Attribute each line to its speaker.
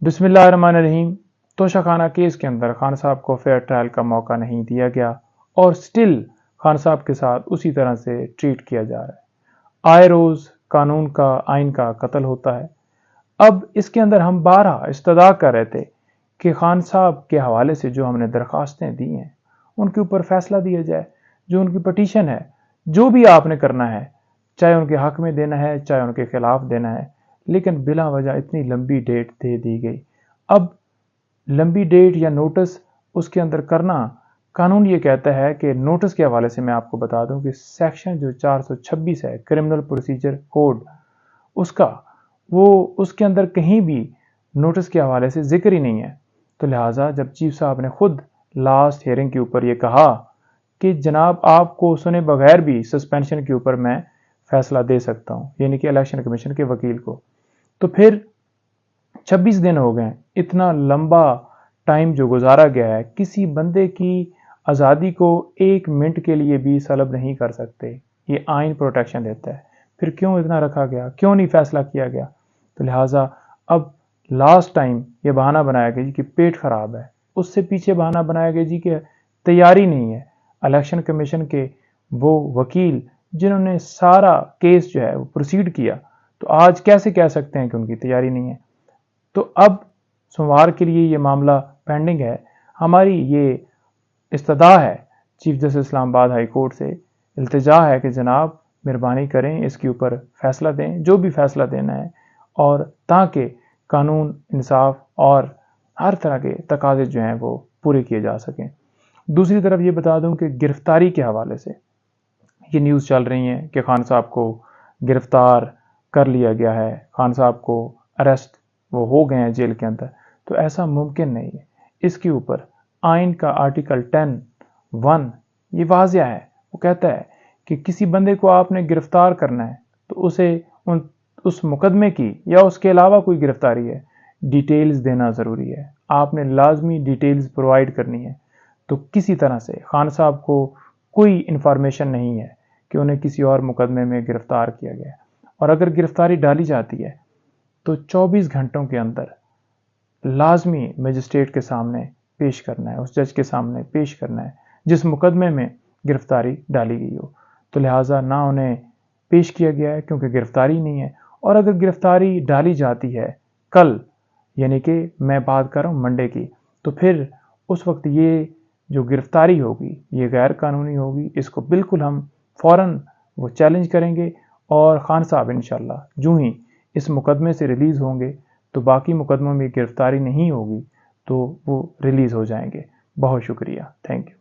Speaker 1: बिस्मिल्लाहिर्रहमानिर्रहीम। तोशा खाना केस के अंदर खान साहब को फेयर ट्रायल का मौका नहीं दिया गया और स्टिल खान साहब के साथ उसी तरह से ट्रीट किया जा रहा है। आए रोज़ कानून का, आइन का कत्ल होता है। अब इसके अंदर हम बारहा इस्तदा कर रहे थे कि खान साहब के हवाले से जो हमने दरख्वास्तें दी हैं उनके ऊपर फैसला दिया जाए। जो उनकी पटिशन है, जो भी आपने करना है, चाहे उनके हक में देना है चाहे उनके खिलाफ देना है, लेकिन बिला वजह इतनी लंबी डेट दे दी गई। अब लंबी डेट या नोटिस उसके अंदर करना, कानून ये कहता है कि नोटिस के हवाले से मैं आपको बता दूं कि सेक्शन जो 426 है क्रिमिनल प्रोसीजर कोड, वो उसके अंदर कहीं भी नोटिस के हवाले से जिक्र ही नहीं है। तो लिहाजा जब चीफ साहब ने खुद लास्ट हियरिंग के ऊपर ये कहा कि जनाब आपको सुने बगैर भी सस्पेंशन के ऊपर मैं फैसला दे सकता हूं, यानी कि इलेक्शन कमीशन के वकील को, तो फिर 26 दिन हो गए। इतना लंबा टाइम जो गुजारा गया है, किसी बंदे की आज़ादी को 1 मिनट के लिए भी सलब नहीं कर सकते, ये आइन प्रोटेक्शन देता है। फिर क्यों इतना रखा गया, क्यों नहीं फैसला किया गया? तो लिहाजा अब लास्ट टाइम ये बहाना बनाया गया जी कि पेट खराब है, उससे पीछे बहाना बनाया गया जी कि तैयारी नहीं है। इलेक्शन कमीशन के वो वकील जिन्होंने सारा केस जो है वो प्रोसीड किया, तो आज कैसे कह सकते हैं कि उनकी तैयारी नहीं है? तो अब सोमवार के लिए ये मामला पेंडिंग है। हमारी ये इस्तदा है chief justice Islamabad high court से, इल्तिजा है कि जनाब मेहरबानी करें, इसके ऊपर फैसला दें, जो भी फैसला देना है, और ताकि कानून, इंसाफ और हर तरह के तकाजे जो हैं वो पूरे किए जा सकें। दूसरी तरफ ये बता दूं कि गिरफ्तारी के हवाले से ये न्यूज़ चल रही है कि खान साहब को गिरफ्तार कर लिया गया है, खान साहब को अरेस्ट वो हो गए हैं जेल के अंदर। तो ऐसा मुमकिन नहीं है। इसके ऊपर आइन का आर्टिकल 10(1) ये वाज़िया है। वो कहता है कि किसी बंदे को आपने गिरफ्तार करना है तो उसे उस मुकदमे की या उसके अलावा कोई गिरफ्तारी है, डिटेल्स देना ज़रूरी है। आपने लाजमी डिटेल्स प्रोवाइड करनी है। तो किसी तरह से खान साहब को कोई इन्फॉर्मेशन नहीं है कि उन्हें किसी और मुकदमे में गिरफ्तार किया गया, और अगर गिरफ्तारी डाली जाती है तो 24 घंटों के अंदर लाजमी मजिस्ट्रेट के सामने पेश करना है, उस जज के सामने पेश करना है जिस मुकदमे में गिरफ्तारी डाली गई हो। तो लिहाजा ना उन्हें पेश किया गया है क्योंकि गिरफ्तारी नहीं है, और अगर गिरफ्तारी डाली जाती है कल, यानी कि मैं बात कर रहा हूँ मंडे की, तो फिर उस वक्त ये जो गिरफ्तारी होगी ये गैर कानूनी होगी। इसको बिल्कुल हम फ़ौरन वो चैलेंज करेंगे, और खान साहब इंशाल्लाह जो ही इस मुकदमे से रिलीज़ होंगे तो बाकी मुकदमों में गिरफ्तारी नहीं होगी तो वो रिलीज़ हो जाएंगे। बहुत शुक्रिया, थैंक यू।